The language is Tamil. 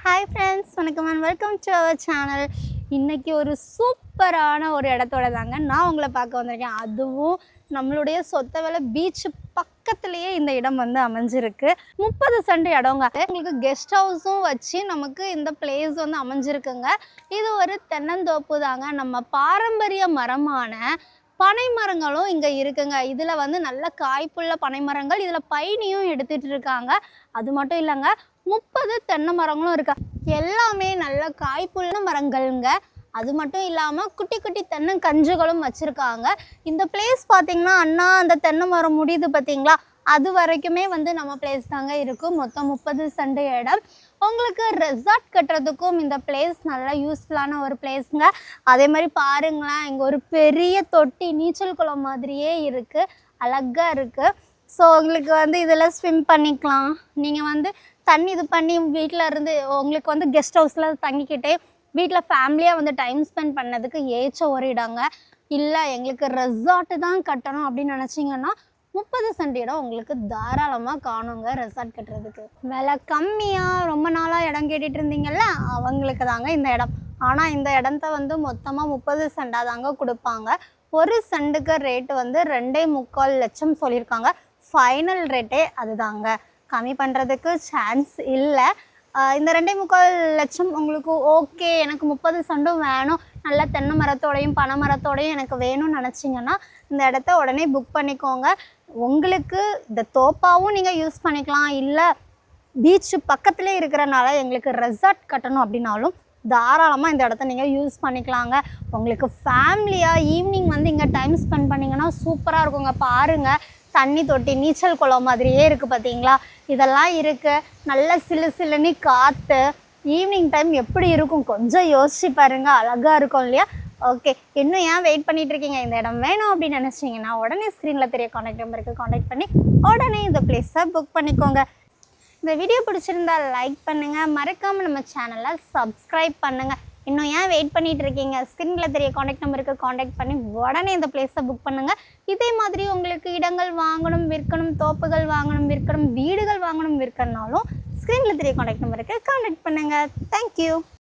ஹாய் ஃப்ரெண்ட்ஸ், வணக்கம் and welcome to our channel. இன்றைக்கி ஒரு சூப்பரான ஒரு இடத்தோட தாங்க நான் உங்களை பார்க்க வந்திருக்கேன். அதுவும் நம்மளுடைய சொத்தவளை பீச் பக்கத்துலேயே இந்த இடம் வந்து அமைஞ்சிருக்கு. 30 சென்ட் இடங்க. உங்களுக்கு கெஸ்ட் ஹவுஸும் வச்சு நமக்கு இந்த பிளேஸ் வந்து அமைஞ்சிருக்குங்க. இது ஒரு தென்னந்தோப்பு தாங்க. நம்ம பாரம்பரிய மரமான பனை மரங்களும் இங்கே இருக்குங்க. இதில் வந்து நல்ல காய்ப்புள்ள பனை மரங்கள், இதில் பயணியும் எடுத்துகிட்டு இருக்காங்க. அது மட்டும் இல்லைங்க, 30 தென்னை மரங்களும் இருக்கா. எல்லாமே நல்ல காய்ப்புள்ள மரங்கள்ங்க. அது மட்டும் இல்லாமல் குட்டி குட்டி தென்னங்கன்றுகளும் வச்சுருக்காங்க. இந்த பிளேஸ் பார்த்திங்கன்னா அண்ணா அந்த தென்னை மரம் முடியுது பார்த்திங்களா, அது வரைக்குமே வந்து நம்ம பிளேஸ் தாங்க இருக்கும். மொத்தம் 30 சென்ட் இடம். உங்களுக்கு ரெசார்ட் கட்டுறதுக்கும் இந்த பிளேஸ் நல்லா யூஸ்ஃபுல்லான ஒரு பிளேஸுங்க. அதே மாதிரி பாருங்களேன், இங்கே ஒரு பெரிய தொட்டி நீச்சல் குளம் மாதிரியே இருக்குது, அழகாக இருக்குது. ஸோ உங்களுக்கு வந்து இதில் ஸ்விம் பண்ணிக்கலாம். நீங்கள் வந்து தண்ணி இது பண்ணி வீட்டில் இருந்து உங்களுக்கு வந்து கெஸ்ட் ஹவுஸில் தங்கிக்கிட்டே வீட்டில் ஃபேமிலியாக வந்து டைம் ஸ்பெண்ட் பண்ணதுக்கு ஏற்ற ஒரு இடங்க. இல்லை எங்களுக்கு ரெசார்ட்டு தான் கட்டணும் அப்படின்னு நினச்சிங்கன்னா 30 சென்ட் இடம் உங்களுக்கு தாராளமாக காணுங்க. ரெசார்ட் கட்டுறதுக்கு விலை கம்மியாக ரொம்ப நாளாக இடம் கேட்டுட்டு இருந்தீங்கல்ல, அவங்களுக்கு தாங்க இந்த இடம். ஆனால் இந்த இடத்த வந்து மொத்தமாக 30 சென்டாக தாங்க கொடுப்பாங்க. ஒரு சென்ட்டுக்கு ரேட்டு வந்து 2.25 லட்சம் சொல்லியிருக்காங்க. ஃபைனல் ரேட்டே அதுதாங்க. கம்மி பண்ணுறதுக்கு சான்ஸ் இல்லை. இந்த 2.25 லட்சம் உங்களுக்கு ஓகே, எனக்கு 30 சென்டும் வேணும், நல்ல தென்னை மரத்தோடையும் பனை மரத்தோடையும் எனக்கு வேணும்னு நினச்சிங்கன்னா இந்த இடத்த உடனே புக் பண்ணிக்கோங்க. உங்களுக்கு இந்த தோப்பாவும் நீங்கள் யூஸ் பண்ணிக்கலாம். இல்லை பீச்சு பக்கத்துலேயே இருக்கிறனால எங்களுக்கு ரெசார்ட் கட்டணும் அப்படின்னாலும் தாராளமாக இந்த இடத்த நீங்கள் யூஸ் பண்ணிக்கலாங்க. உங்களுக்கு ஃபேமிலியாக ஈவினிங் வந்து இங்கே டைம் ஸ்பெண்ட் பண்ணிங்கன்னா சூப்பராக இருக்குங்க. பாருங்கள், தண்ணி தொட்டி நீச்சல் குளம் மாதிரியே இருக்குது பார்த்தீங்களா, இதெல்லாம் இருக்குது. நல்ல சிலு சிலுன்னு காற்று. ஈவினிங் டைம் எப்படி இருக்கும் கொஞ்சம் யோசிச்சு பாருங்கள், அழகாக இருக்கும் இல்லையா? ஓகே, இன்னும் ஏன் வெயிட் பண்ணிகிட்டு இருக்கீங்க? இந்த இடம் வேணும் அப்படின்னு நினச்சிங்கன்னா உடனே ஸ்க்ரீனில் தெரிய காண்டாக்ட் நம்பருக்கு காண்டாக்ட் பண்ணி உடனே இந்த பிளேஸை புக் பண்ணிக்கோங்க. இந்த வீடியோ பிடிச்சிருந்தால் லைக் பண்ணுங்கள், மறக்காமல் நம்ம சேனலை சப்ஸ்கிரைப் பண்ணுங்கள். இன்னும் ஏன் வெயிட் பண்ணிகிட்டு இருக்கீங்க? ஸ்க்ரீனில் தெரிய காண்டாக்ட் நம்பருக்கு காண்டாக்ட் பண்ணி உடனே இந்த பிளேஸை புக் பண்ணுங்கள். இதே மாதிரி உங்களுக்கு இடங்கள் வாங்கணும், விற்கணும், தோப்புகள் வாங்கணும், விற்கணும், வீடுகள் வாங்கணும், விற்கணும்னாலும் ஸ்க்ரீனில் தெரிய காண்டாக்ட் நம்பருக்கு காண்டாக்ட் பண்ணுங்கள். தேங்க்யூ.